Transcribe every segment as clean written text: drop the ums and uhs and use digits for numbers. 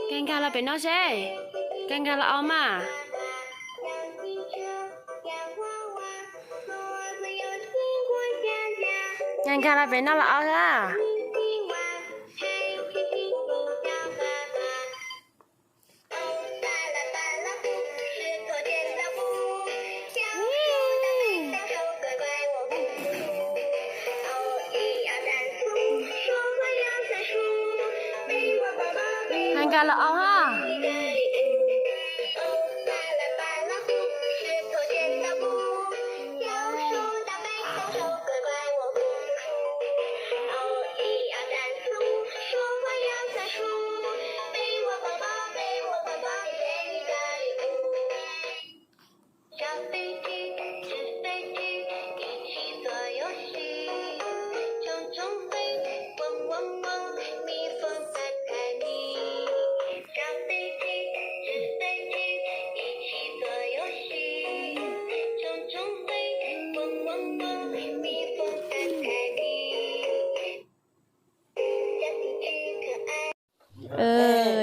尴尬了，别闹噻！尴尬了，奥玛。尴尬了，别闹了，奥啦！尴尬了，奥哈！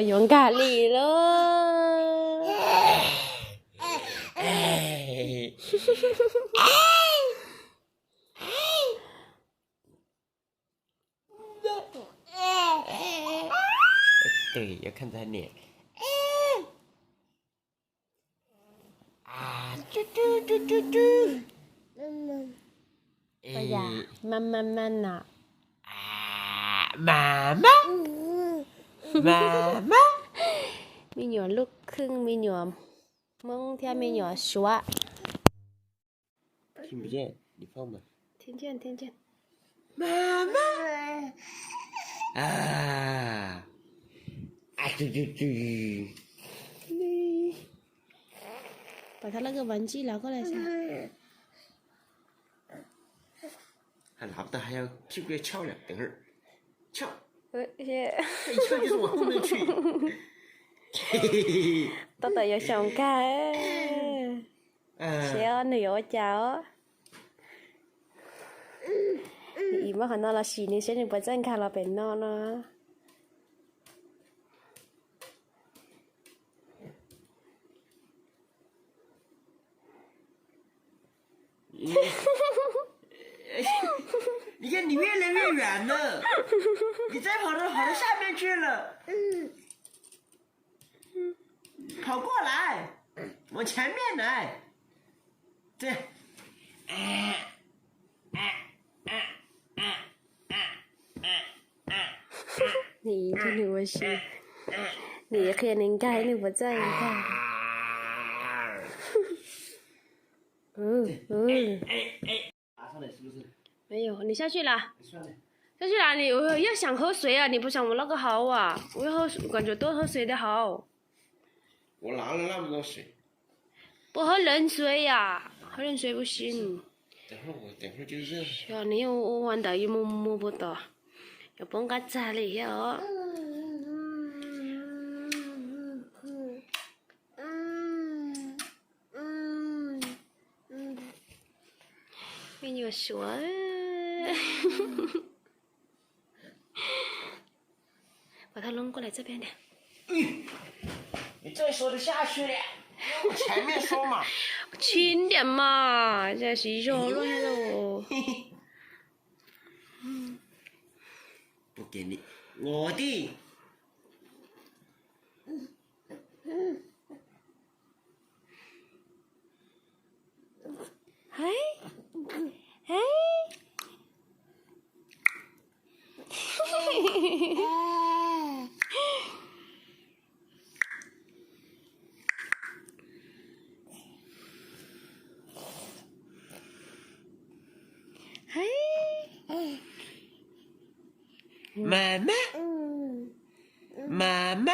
勇敢里了。对，要看他脸。嘟嘟嘟嘟嘟。哎呀，慢慢慢呐。妈妈。妈妈。มีหนวดลูกครึ่งมีหนวด蒙天มีหนวดชัว听不见，你放吧。听见听见。妈妈。嘟嘟嘟。把他那个玩具拿过来噻。还拿不到，还要屁股要翘两，等会儿翘。一翘就是往后面去。豆豆有熊开。小女儿叫。姨妈看到了洗，你现在不正看了别闹了。你看你越来越远了，你再跑到下面去了。跑过来，往前面来。对。你这女儿是，你可能该你不正看。打上来是不是？没有，你下去了。下去了，你要想喝水啊？你不想我那个好啊？我要喝，感觉多喝水的好。我拿了那么多水。不喝冷水呀，喝冷水不行。等会儿就热。小你我玩到一摸不到，要帮个咋了呀？美女说。把它弄过来这边点。你这说得下去了，我前面说嘛。轻点嘛，这是热了喽。不给你，我的。哎。妈妈，妈妈，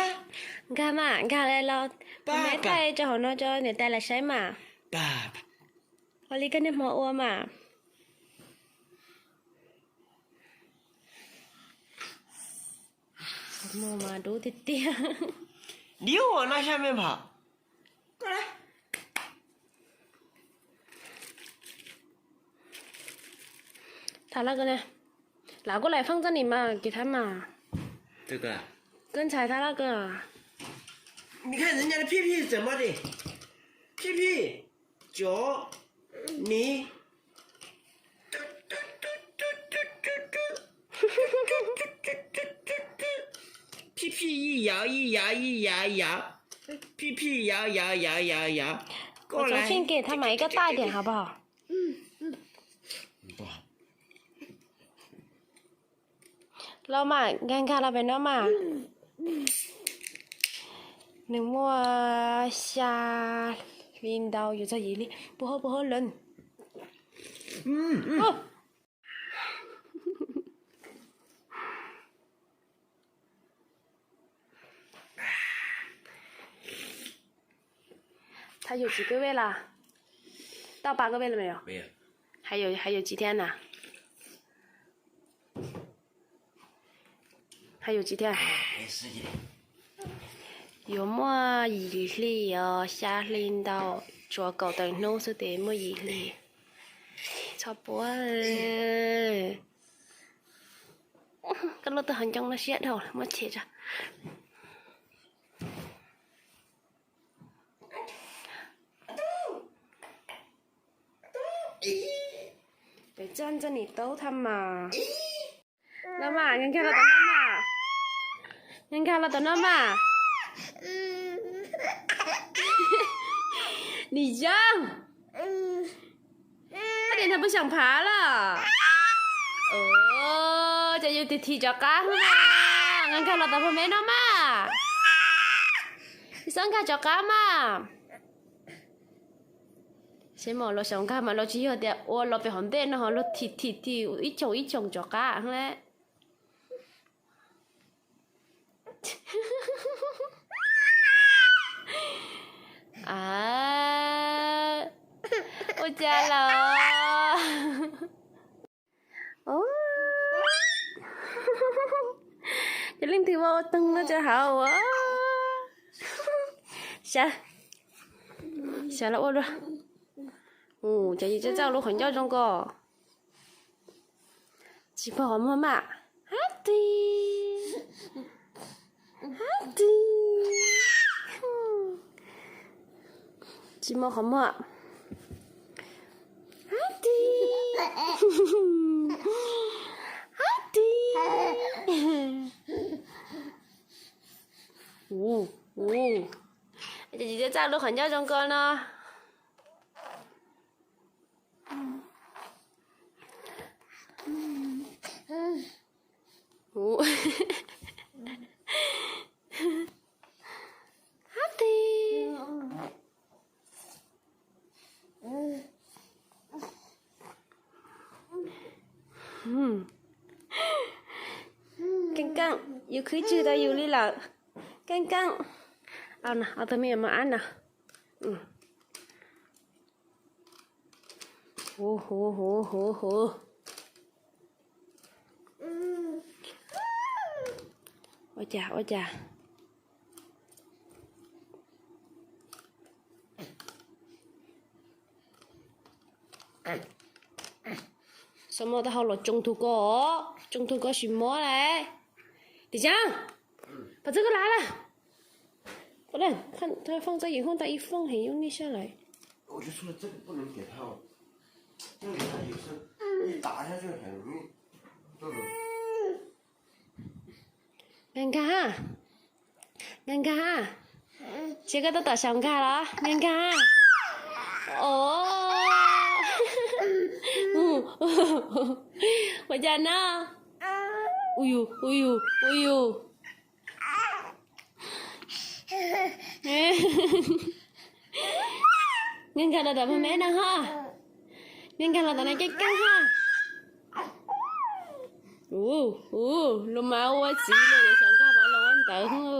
你看嘛，你看来了，爸没带着好那着，你带了谁嘛？爸爸，我哩跟你摸我嘛。摸嘛，都弟弟。你又往那下面跑，过来。他那个呢？拿过来放这里嘛，给他嘛。这个。刚才他那个。你看人家的屁屁是怎么的？屁屁，脚，你。屁屁一摇一摇一摇一摇，屁屁摇摇摇摇摇，过来。我重新给他买一个大一点，好不好？不好。老马，看看那边老马。你摸下领导有在眼里，不好冷。哦。他有几个月了？到8个月了没有？没有。还有几天呢？还有几天？还有10几天。有么毅力哦？下领导做狗的弄是得么毅力？差不多。cái lô từ hình trong nó xét rồi mất thiệt rồi. Để chân cho nị tấu thăm mà. Nó mà, nhân kia là tao nó mà. Nhân kia là tao nó mà. Nị chân. Cái điện thoại bây giờ phá là. Cho yêu thì cho cá mà. Nhân kia là tao phải mấy nó mà. Thì sáng cả cho cá mà. Xem mà lo sống cả mà lo chỉ ở đây, ô lo bị hỏng đen nó họ lo thịt ít chồng cho cá không lẽ. À, ôi cha là. Ô. Cho Linh thì vô tung nó cho hậu á. Sao? Sao là ô rồi. Ồ, chả gì chứ sao lúc khẩn cho trong cô. Chị bỏ mà mà. Happy. Happy. Chị bỏ khẩn mà. Happy. Happy. Ồ, ồ. Chả gì chứ sao lúc khẩn cho trong cô nó. Happy. Căng căng, yêu khí chưa ta yêu lý lợ. Căng căng. Ao nè, ao tao mà ăn nè. Hô hô hô hô hô. Ôi chà, ôi chà. Sao mà tao học là trồng thu có gì mó này. Đi chăng?把这个拿来。不然看它放在以后，它一放很用力下来。我就说这个不能给它哦，这个它有时一打下去很容易，这种。Ngân ca, Ngân ca, chị có tập xong ca đó, Ngân ca. Ồ, bây giờ nó, uyu, uyu, uyu. Ngân ca là tập mẹ nè ha, Ngân ca là tập này cái căng ha. lúc mà ủa chỉ là để chọn cái mà lâu anh đợi không